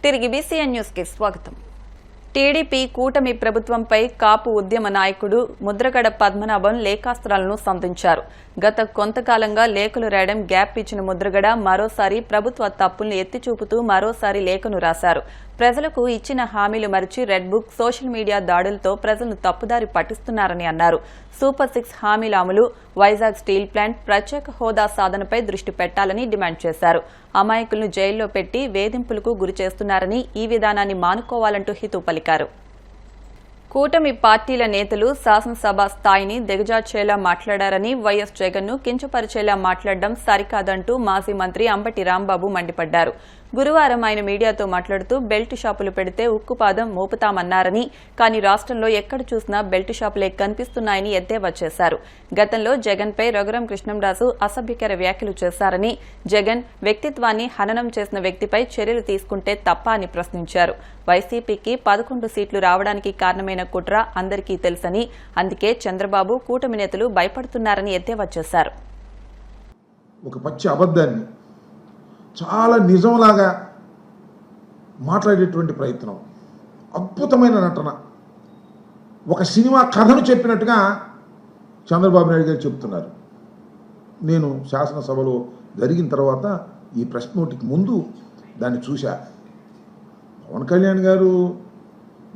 తిరిగి BCN news కి స్వాగతం. టీడీపీ కూటమి ప్రభుత్వంపై కాపు ఉద్యమ నాయకుడు ముద్రగడ పద్మనాభం లేఖాస్త్రాలను సంధించారు. గత కొంతకాలంగా లేఖలు రాయడం గ్యాప్ ఇచ్చిన ముద్రగడ మరోసారి ప్రభుత్వ తప్పుల్ని ఎత్తిచూపుతూ మరోసారి లేఖను రాశారు. ప్రజలకు ఇచ్చిన హామీలు మరిచి రెడ్ బుక్, సోషల్ మీడియా దాడులతో ప్రజలను తప్పుదారి పట్టిస్తున్నారని అన్నారు. సూపర్ 6 హామీల అమలు, వైజాగ్ స్టీల్ ప్లాంట్, ప్రత్యేక హోదా సాధనపై దృష్టి పెట్టాలని డిమాండ్ చేశారు. అమాయకులను జైల్లో పెట్టి వేధింపులకు గురి చేస్తున్నారని, ఈ విధానాన్ని మానుకోవాలంటూ హితవు పలికారు. కూటమి పార్టీల నేతలు శాసనసభ స్థాయిని దిగజార్చేలా మాట్లాడారని, వైఎస్ జగన్ను కించపరిచేలా మాట్లాడడం సరికాదంటూ మాజీ మంత్రి అంబటి రాంబాబు మండిపడ్డారు. గురువారం ఆయన మీడియాతో మాట్లాడుతూ బెల్ట్ షాపులు పెడితే ఉక్కుపాదం మోపుతామన్నారని, కానీ రాష్ట్రంలో ఎక్కడ చూసినా బెల్ట్ షాపులే కనిపిస్తున్నాయని ఎద్దేవా చేశారు. గతంలో జగన్పై రఘురాం కృష్ణంరాజు అసభ్యకర వ్యాఖ్యలు చేశారని, జగన్ వ్యక్తిత్వాన్ని హననం చేసిన వ్యక్తిపై చర్యలు తీసుకుంటే తప్ప అని ప్రశ్నించారు. వైసీపీకి 11 సీట్లు రావడానికి కారణమైన కుట్ర అందరికీ తెలుసని, అందుకే చంద్రబాబు కూటమి నేతలు భయపడుతున్నారని ఎద్దేవా చేశారు. ఒక పచ్చి అబద్ధాన్ని చాలా నిజంలాగా మాట్లాడేటువంటి ప్రయత్నం, అద్భుతమైన నటన, ఒక సినిమా కథను చెప్పినట్టుగా చంద్రబాబు నాయుడు గారు చెప్తున్నారు. నేను శాసనసభలో జరిగిన తర్వాత ఈ ప్రెస్ నోట్కి ముందు దాన్ని చూశా. పవన్ కళ్యాణ్ గారు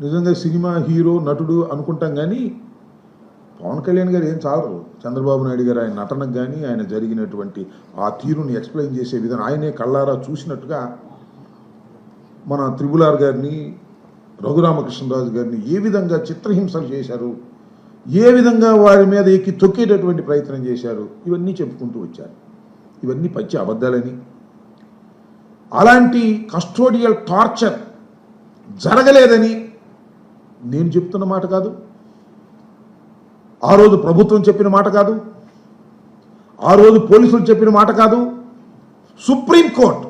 నిజంగా సినిమా హీరో, నటుడు అనుకుంటాం, కానీ పవన్ కళ్యాణ్ గారు ఏం చాలరు. చంద్రబాబు నాయుడు గారు ఆయన నటనకు కానీ, ఆయన జరిగినటువంటి ఆ తీరుని ఎక్స్ప్లెయిన్ చేసే విధానం, ఆయనే కళ్ళారా చూసినట్టుగా మన త్రిపులార్ గారిని, రఘురామకృష్ణరాజు గారిని ఏ విధంగా చిత్రహింసలు చేశారు, ఏ విధంగా వారి మీద ఎక్కి తొక్కేటటువంటి ప్రయత్నం చేశారు, ఇవన్నీ చెప్పుకుంటూ వచ్చారు. ఇవన్నీ పచ్చి అబద్ధాలని, అలాంటి కస్టోడియల్ టార్చర్ జరగలేదని నేను చెప్తున్న మాట కాదు, ఆ రోజు ప్రభుత్వం చెప్పిన మాట కాదు, ఆ రోజు పోలీసులు చెప్పిన మాట కాదు. సుప్రీంకోర్టు,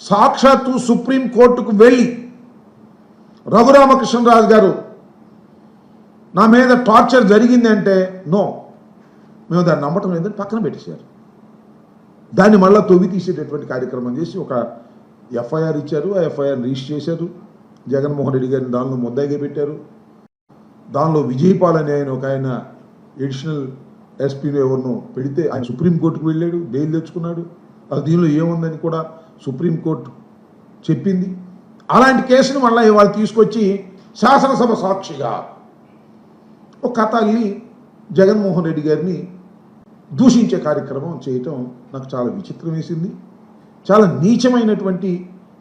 సాక్షాత్తు సుప్రీంకోర్టుకు వెళ్ళి రఘురామకృష్ణరాజు గారు నా మీద టార్చర్ జరిగింది అంటే, నో, మేము దాన్ని నమ్మటం లేదని పక్కన పెట్టేశారు. దాన్ని మళ్ళీ తొవ్వి తీసేటటువంటి కార్యక్రమం చేసి ఒక ఎఫ్ఐఆర్ ఇచ్చారు. ఆ ఎఫ్ఐఆర్ రిజిస్టర్ చేశారు. జగన్మోహన్ రెడ్డి గారిని దానిలో ముద్దాయిగా పెట్టారు. దానిలో విజయపాల్ అని ఆయన ఎడిషనల్ ఎస్పీలో ఎవరినో పెడితే ఆయన సుప్రీంకోర్టుకు వెళ్ళాడు, బెయిల్ తెచ్చుకున్నాడు. అది దీనిలో ఏముందని కూడా సుప్రీంకోర్టు చెప్పింది. అలాంటి కేసును మళ్ళీ వాళ్ళు తీసుకొచ్చి శాసనసభ సాక్షిగా ఒక కథ అల్లి జగన్మోహన్ రెడ్డి గారిని దూషించే కార్యక్రమం చేయటం నాకు చాలా విచిత్రం వేసింది. చాలా నీచమైనటువంటి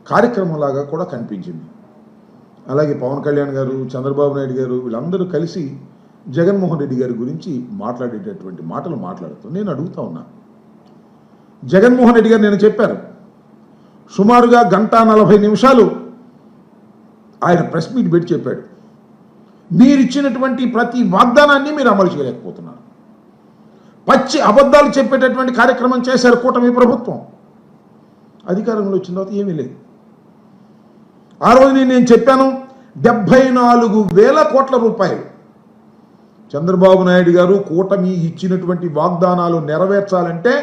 కార్యక్రమంలాగా కూడా కనిపించింది. అలాగే పవన్ కళ్యాణ్ గారు, చంద్రబాబు నాయుడు గారు వీళ్ళందరూ కలిసి జగన్మోహన్ రెడ్డి గారి గురించి మాట్లాడేటటువంటి మాటలు మాట్లాడుతూ నేను అడుగుతా ఉన్నా, జగన్మోహన్ రెడ్డి గారు నేను చెప్పారు, సుమారుగా 1:40 ఆయన ప్రెస్ మీట్ పెట్టి చెప్పాడు, మీరిచ్చినటువంటి ప్రతి వాగ్దానాన్ని మీరు అమలు చేయలేకపోతున్నారు, పచ్చి అబద్ధాలు చెప్పేటటువంటి కార్యక్రమం చేశారు కూటమి ప్రభుత్వం. అధికారంలో వచ్చిన తర్వాత ఏమీ లేదు. ఆ రోజు నేను చెప్పాను, 74,000 కోట్ల రూపాయలు చంద్రబాబు నాయుడు గారు కూటమి ఇచ్చినటువంటి వాగ్దానాలు నెరవేర్చాలంటే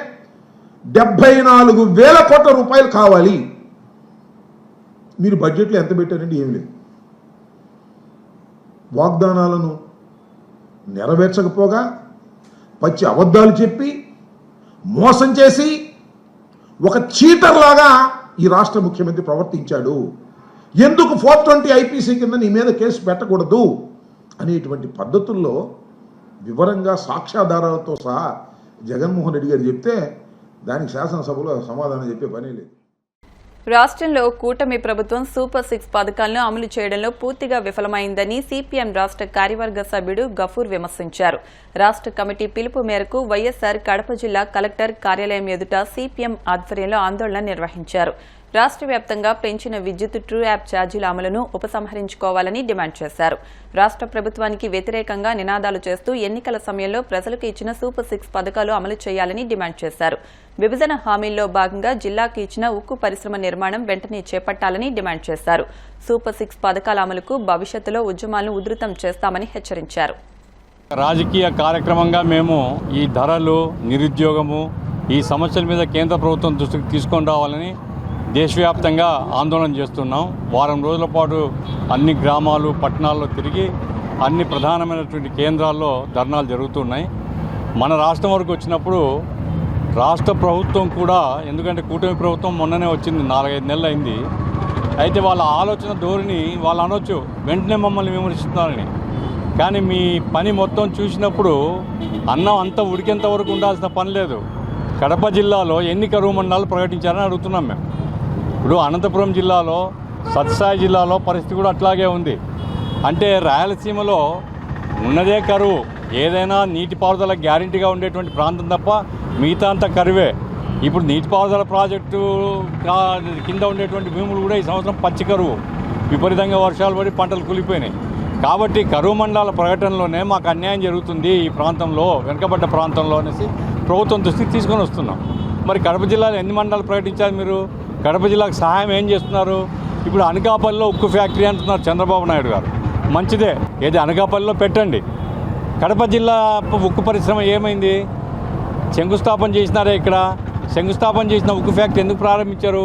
74,000 కోట్ల రూపాయలు కావాలి. మీరు బడ్జెట్లో ఎంత పెట్టారండి? ఏమి లేదు. వాగ్దానాలను నెరవేర్చకపోగా పచ్చి అబద్ధాలు చెప్పి మోసం చేసి ఒక చీటర్ లాగా ఈ రాష్ట్ర ముఖ్యమంత్రి ప్రవర్తించాడు. ఎందుకు 420 ఐపీసీ కింద నీ మీద కేసు పెట్టకూడదు అనేటువంటి పద్ధతుల్లో వివరంగా సాక్ష్యాధారాలతో సహా జగన్మోహన్ రెడ్డి గారు చెప్తే దానికి శాసనసభలో సమాధానం చెప్పే పనే లేదు. రాష్ట్రంలో కూటమి ప్రభుత్వం సూపర్ 6 పథకాలను అమలు చేయడంలో పూర్తిగా విఫలమైందని సిపిఎం రాష్ట్ర కార్యవర్గ సభ్యుడు గఫూర్ విమర్శించారు. రాష్ట్ర కమిటీ పిలుపు మేరకు వైఎస్సార్ కడప జిల్లా కలెక్టర్ కార్యాలయం ఎదుట సిపిఎం ఆధ్వర్యంలో ఆందోళన నిర్వహించారు. రాష్ట్ర వ్యాప్తంగా పెంచిన విద్యుత్ ట్రూ యాప్ ఛార్జీల అమలును ఉపసంహరించుకోవాలని డిమాండ్ చేశారు. రాష్ట్ర ప్రభుత్వానికి వ్యతిరేకంగా నినాదాలు చేస్తూ ఎన్నికల సమయంలో ప్రజలకు ఇచ్చిన సూపర్ 6 పథకాలు అమలు చేయాలని డిమాండ్ చేశారు. విభజన హామీల్లో భాగంగా జిల్లాకు ఇచ్చిన ఉక్కు పరిశ్రమ నిర్మాణం వెంటనే చేపట్టాలని డిమాండ్ చేశారు. సూపర్ 6 పథకాల అమలుకు భవిష్యత్తులో ఉద్యమాలను ఉధృతం చేస్తామని హెచ్చరించారు. రాజకీయ కార్యక్రమంగా మేము ఈ ధరలు, నిరుద్యోగము, ఈ సమస్యల మీద కేంద్ర ప్రభుత్వం దృష్టికి తీసుకొని రావాలని దేశవ్యాప్తంగా ఆందోళన చేస్తున్నాం. వారం రోజుల పాటు అన్ని గ్రామాలు పట్టణాల్లో తిరిగి అన్ని ప్రధానమైనటువంటి కేంద్రాల్లో ధర్నాలు జరుగుతున్నాయి. మన రాష్ట్రం వరకు వచ్చినప్పుడు రాష్ట్ర ప్రభుత్వం కూడా, ఎందుకంటే కూటమి ప్రభుత్వం మొన్ననే వచ్చింది, 4-5 నెలలు అయింది. అయితే వాళ్ళ ఆలోచన ధోరణి వాళ్ళు అనొచ్చు వెంటనే మమ్మల్ని విమర్శిస్తున్నారని, కానీ మీ పని మొత్తం చూసినప్పుడు అన్నం అంతా ఉడికేంత వరకు ఉండాల్సిన పని లేదు. కడప జిల్లాలో ఎన్ని కరువు మండలాలు ప్రకటించారని అడుగుతున్నాం మేము. ఇప్పుడు అనంతపురం జిల్లాలో, సత్సాయి జిల్లాలో పరిస్థితి కూడా అట్లాగే ఉంది. అంటే రాయలసీమలో ఉన్నదే కరువు, ఏదైనా నీటిపారుదల గ్యారెంటీగా ఉండేటువంటి ప్రాంతం తప్ప మిగతా అంతా కరువే. ఇప్పుడు నీటిపారుదల ప్రాజెక్టు కింద ఉండేటువంటి భూములు కూడా ఈ సంవత్సరం పచ్చి కరువు, విపరీతంగా వర్షాలు పడి పంటలు కూలిపోయినాయి. కాబట్టి కరువు మండలాల ప్రకటనలోనే మాకు అన్యాయం జరుగుతుంది ఈ ప్రాంతంలో, వెనుకబడ్డ ప్రాంతంలో అనేసి ప్రభుత్వం దృష్టికి తీసుకొని వస్తున్నాం. మరి కడప జిల్లాలో ఎన్ని మండలాలు ప్రకటించారు మీరు? కడప జిల్లాకు సహాయం ఏం చేస్తున్నారు? ఇప్పుడు అనకాపల్లిలో ఉక్కు ఫ్యాక్టరీ అంటున్నారు చంద్రబాబు నాయుడు గారు. మంచిదే, ఏది అనకాపల్లిలో పెట్టండి. కడప జిల్లా ఉక్కు పరిశ్రమ ఏమైంది? శంకుస్థాపన చేసినారే. ఇక్కడ శంకుస్థాపన చేసిన ఉక్కు ఫ్యాక్టరీ ఎందుకు ప్రారంభించారు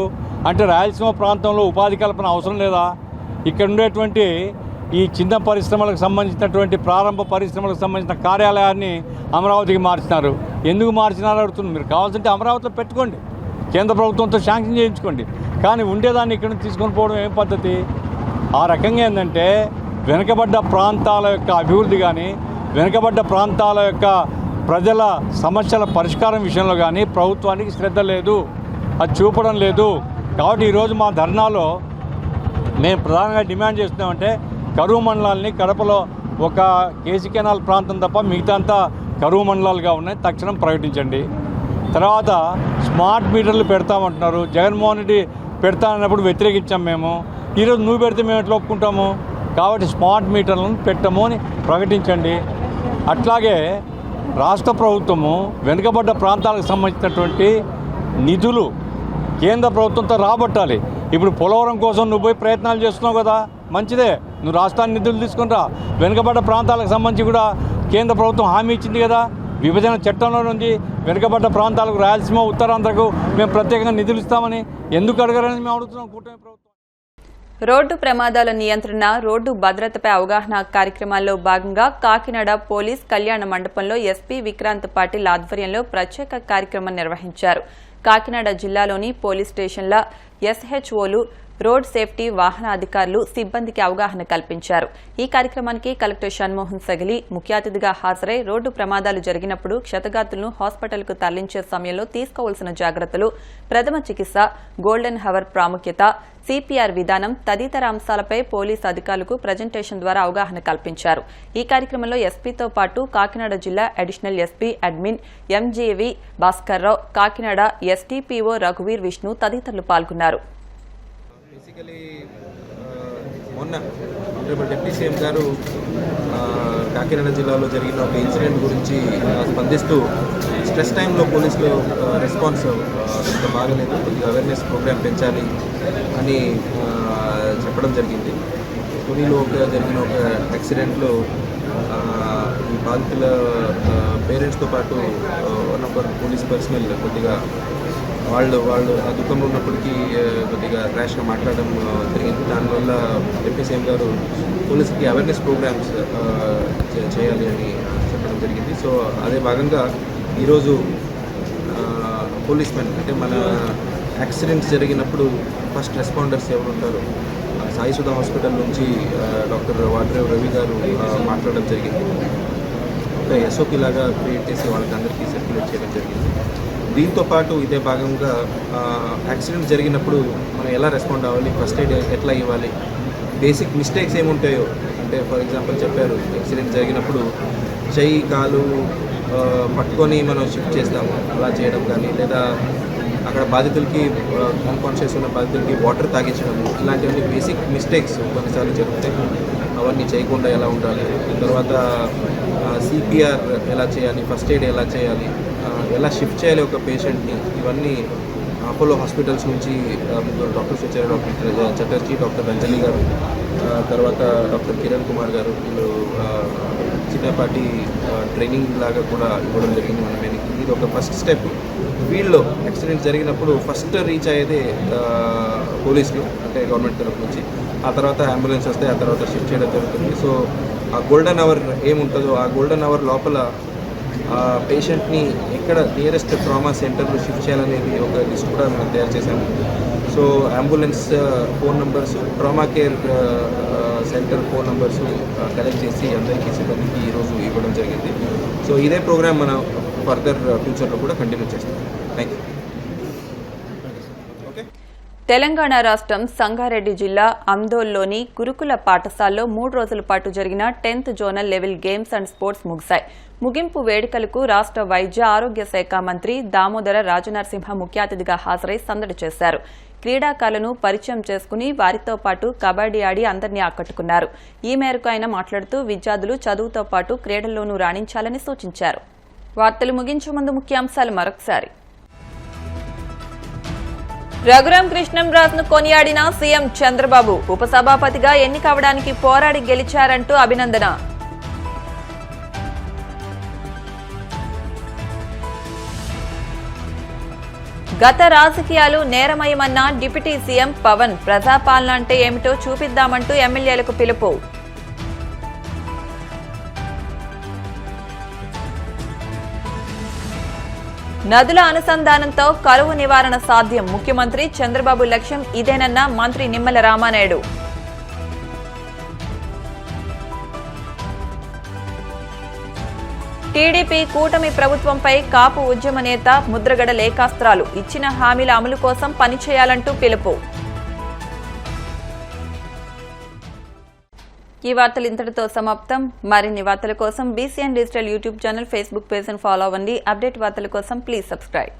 అంటే రాయలసీమ ప్రాంతంలో ఉపాధి కల్పన అవసరం లేదా? ఇక్కడ ఉండేటువంటి ఈ చిన్న పరిశ్రమలకు సంబంధించినటువంటి ప్రారంభ పరిశ్రమలకు సంబంధించిన కార్యాలయాన్ని అమరావతికి మార్చినారు. ఎందుకు మార్చినారు అడుగుతున్నారు. మీరు కావాల్సింటే అమరావతిలో పెట్టుకోండి, కేంద్ర ప్రభుత్వంతో శాంక్షన్ చేయించుకోండి, కానీ ఉండేదాన్ని ఇక్కడ నుంచి తీసుకొని పోవడం ఏం పద్ధతి? ఆ రకంగా ఏంటంటే వెనుకబడ్డ ప్రాంతాల యొక్క అభివృద్ధి కానీ, వెనుకబడ్డ ప్రాంతాల యొక్క ప్రజల సమస్యల పరిష్కారం విషయంలో కానీ ప్రభుత్వానికి శ్రద్ధ లేదు, అది చూపడం లేదు. కాబట్టి ఈరోజు మా ధర్నాలో మేము ప్రధానంగా డిమాండ్ చేస్తున్నామంటే కరువు మండలాల్ని కడపలో ఒక కేసీ కెనాల్ ప్రాంతం తప్ప మిగతా అంతా కరువు మండలాలుగా ఉన్నాయి, తక్షణం ప్రకటించండి. తర్వాత స్మార్ట్ మీటర్లు పెడతామంటున్నారు. జగన్మోహన్ రెడ్డి పెడతానన్నప్పుడు వ్యతిరేకించాం మేము. ఈరోజు నువ్వు పెడితే మేము ఎట్లా ఒప్పుకుంటాము? కాబట్టి స్మార్ట్ మీటర్లను పెట్టము అని ప్రకటించండి. అట్లాగే రాష్ట్ర ప్రభుత్వము వెనుకబడ్డ ప్రాంతాలకు సంబంధించినటువంటి నిధులు కేంద్ర ప్రభుత్వంతో రాబట్టాలి. ఇప్పుడు పోలవరం కోసం నువ్వు పోయి ప్రయత్నాలు చేస్తున్నావు కదా, మంచిదే, నువ్వు రాష్ట్రాన్ని నిధులు తీసుకుని రా. వెనుకబడ్డ ప్రాంతాలకు సంబంధించి కూడా కేంద్ర ప్రభుత్వం హామీ ఇచ్చింది కదా, విభజన చట్టంలో ఉంది, వెనుకబడ్డ ప్రాంతాలకు రాయలసీమ ఉత్తరాంధ్రకు మేము ప్రత్యేకంగా నిధులు ఇస్తామని ఎందుకు అడగరని మేము అడుగుతున్నాం కూటమి ప్రభుత్వం. రోడ్డు ప్రమాదాల నియంత్రణ, రోడ్డు భద్రతపై అవగాహన కార్యక్రమాల్లో భాగంగా కాకినాడ పోలీస్ కళ్యాణ మండపంలో ఎస్పీ విక్రాంత్ పాటిల్ ఆధ్వర్యంలో ప్రత్యేక కార్యక్రమం నిర్వహించారు. కాకినాడ జిల్లాలోని పోలీస్ స్టేషన్ల ఎస్హెచ్ఓలు, రోడ్ సేఫ్టీ వాహన అధికారులు సిబ్బందికి అవగాహన కల్పించారు. ఈ కార్యక్రమానికి కలెక్టర్ షణ్మోహన్ సగిలి ముఖ్య అతిథిగా హాజరై రోడ్డు ప్రమాదాలు జరిగినప్పుడు క్షతగాతులను హాస్పిటల్కు తరలించే సమయంలో తీసుకోవాల్సిన జాగ్రత్తలు, ప్రథమ చికిత్స, గోల్డెన్ హవర్ ప్రాముఖ్యత, సిపిఆర్ విధానం తదితర అంశాలపై పోలీసు అధికారులకు ప్రజెంటేషన్ ద్వారా అవగాహన కల్పించారు. ఈ కార్యక్రమంలో ఎస్పీతో పాటు కాకినాడ జిల్లా additional SP admin MJV Bhaskar Rao, Kakinada STPO రఘువీర్ విష్ణు తదితరులు పాల్గొన్నారు. బేసికలీ మొన్న ఆనరబుల్ డిప్యూటీ సీఎం గారు కాకినాడ జిల్లాలో జరిగిన ఒక ఇన్సిడెంట్ గురించి స్పందిస్తూ స్ట్రెస్ టైంలో పోలీసులు రెస్పాన్స్ అంత బాగలేదు, కొద్దిగా అవేర్నెస్ ప్రోగ్రామ్ పెంచాలి అని చెప్పడం జరిగింది. పూణేలో జరిగిన ఒక యాక్సిడెంట్లో ఈ బాధితుల పేరెంట్స్తో పాటు వన్ ఆఫ్ పోలీస్ పర్సనల్ కొద్దిగా వాళ్ళు ఆ దుఃఖంలో ఉన్నప్పటికీ కొద్దిగా ర్యాష్గా మాట్లాడడం జరిగింది. దానివల్ల డిప్యూటీ సీఎం గారు పోలీసుకి అవేర్నెస్ ప్రోగ్రామ్స్ చేయాలి అని చెప్పడం జరిగింది. సో అదే భాగంగా ఈరోజు పోలీస్ మెన్ అంటే మన యాక్సిడెంట్స్ జరిగినప్పుడు ఫస్ట్ రెస్పాండర్స్ ఎవరు ఉంటారు, సాయి సుధా హాస్పిటల్ నుంచి డాక్టర్ వాడ్రేవ్ రవి గారు మాట్లాడడం జరిగింది. ఒక ఎస్ఓపి లాగా క్రియేట్ చేసి వాళ్ళకి అందరికీ సర్క్యులేట్ చేయడం జరిగింది. దీంతో పాటు ఇదే భాగంగా యాక్సిడెంట్ జరిగినప్పుడు మనం ఎలా రెస్పాండ్ అవ్వాలి, ఫస్ట్ ఎయిడ్ ఎట్లా ఇవ్వాలి, బేసిక్ మిస్టేక్స్ ఏముంటాయో అంటే ఫర్ ఎగ్జాంపుల్ చెప్పారు, యాక్సిడెంట్ జరిగినప్పుడు చెయ్యి కాలు పట్టుకొని మనం షిఫ్ట్ చేస్తాము, అలా చేయడం కానీ, లేదా అక్కడ బాధితులకి అన్కాన్షియస్ ఉన్న బాధితులకి వాటర్ తాగించడము, ఇలాంటివన్నీ బేసిక్ మిస్టేక్స్ కొన్నిసార్లు జరుగుతాయి. అవన్నీ చేయకుండా ఎలా ఉండాలి, తర్వాత సిపిఆర్ ఎలా చేయాలి, ఫస్ట్ ఎయిడ్ ఎలా చేయాలి, ఎలా షిఫ్ట్ చేయాలి ఒక పేషెంట్ని, ఇవన్నీ అపోలో హాస్పిటల్స్ నుంచి ముగ్గురు డాక్టర్స్ వచ్చారు, డాక్టర్ చటర్జీ, డాక్టర్ రంజని గారు, తర్వాత డాక్టర్ కిరణ్ కుమార్ గారు, వీళ్ళు చిన్నపాటి ట్రైనింగ్ లాగా కూడా ఇవ్వడం జరిగింది. ఇది ఒక ఫస్ట్ స్టెప్. ఫీల్డ్లో యాక్సిడెంట్ జరిగినప్పుడు ఫస్ట్ రీచ్ అయ్యేది పోలీసులు, అంటే గవర్నమెంట్ తరఫు నుంచి. ఆ తర్వాత అంబులెన్స్ వస్తే ఆ తర్వాత షిఫ్ట్ చేయడం జరుగుతుంది. సో ఆ గోల్డెన్ అవర్ ఏముంటుందో ఆ గోల్డెన్ అవర్ లోపల ఆ పేషెంట్ని ఎక్కడ నియరెస్ట్ ట్రామా సెంటర్లో షిఫ్ట్ చేయాలనేది ఒక లిస్ట్ కూడా మనం తయారు చేశాము. So ambulance phone numbers, trauma care centre phone numbers collect చేసి అందరికీ సిబ్బందికి ఈరోజు ఇవ్వడం జరిగింది. సో ఇదే ప్రోగ్రామ్ మనం ఫర్దర్ ఫ్యూచర్లో కూడా కంటిన్యూ చేస్తాం. Thank you. తెలంగాణ రాష్ట్రం సంగారెడ్డి జిల్లా ఆందోళనలోని గురుకుల పాఠశాలలో 3 రోజుల పాటు జరిగిన 10th zonal level games and sports ముగిశాయి. ముగింపు వేడుకలకు రాష్ట్ర వైద్య ఆరోగ్య శాఖ మంత్రి దామోదర రాజనరసింహ ముఖ్య అతిథిగా హాజరై సందడి చేశారు. క్రీడాకారులను పరిచయం చేసుకుని వారితో పాటు కబడ్డీ ఆడి అందరినీ ఆకట్టుకున్నారు. ఈ మేరకు ఆయన మాట్లాడుతూ విద్యార్థులు చదువుతో పాటు క్రీడల్లోనూ రాణించాలని సూచించారు. వార్తలు ముగించే ముందు ముఖ్యాంశాలు మరొకసారి. రఘురాం కృష్ణంరాజును కొనియాడిన సీఎం చంద్రబాబు, ఉపసభాపతిగా ఎన్నికవడానికి పోరాడి గెలిచారంటూ అభినందన. గత రాజకీయాలు నేరమయమన్న డిప్యూటీ సీఎం పవన్, ప్రజాపాలన అంటే ఏమిటో చూపిద్దామంటూ ఎమ్మెల్యేలకు పిలుపు. నదుల అనుసంధానంతో కరువు నివారణ సాధ్యం, ముఖ్యమంత్రి చంద్రబాబు లక్ష్యం ఇదేనన్న మంత్రి నిమ్మల రామానాయుడు. టీడీపీ కూటమి ప్రభుత్వంపై కాపు ఉద్యమ నేత ముద్రగడ లేఖాస్త్రాలు, ఇచ్చిన హామీల అమలు కోసం పనిచేయాలంటూ పిలుపు. ఈ వార్తలు ఇంతటితో సమాప్తం. మరిన్ని వార్తల కోసం BCN digital YouTube channel, Facebook page follow అవ్వండి. అప్డేట్ వార్తల కోసం ప్లీజ్ సబ్స్క్రైబ్.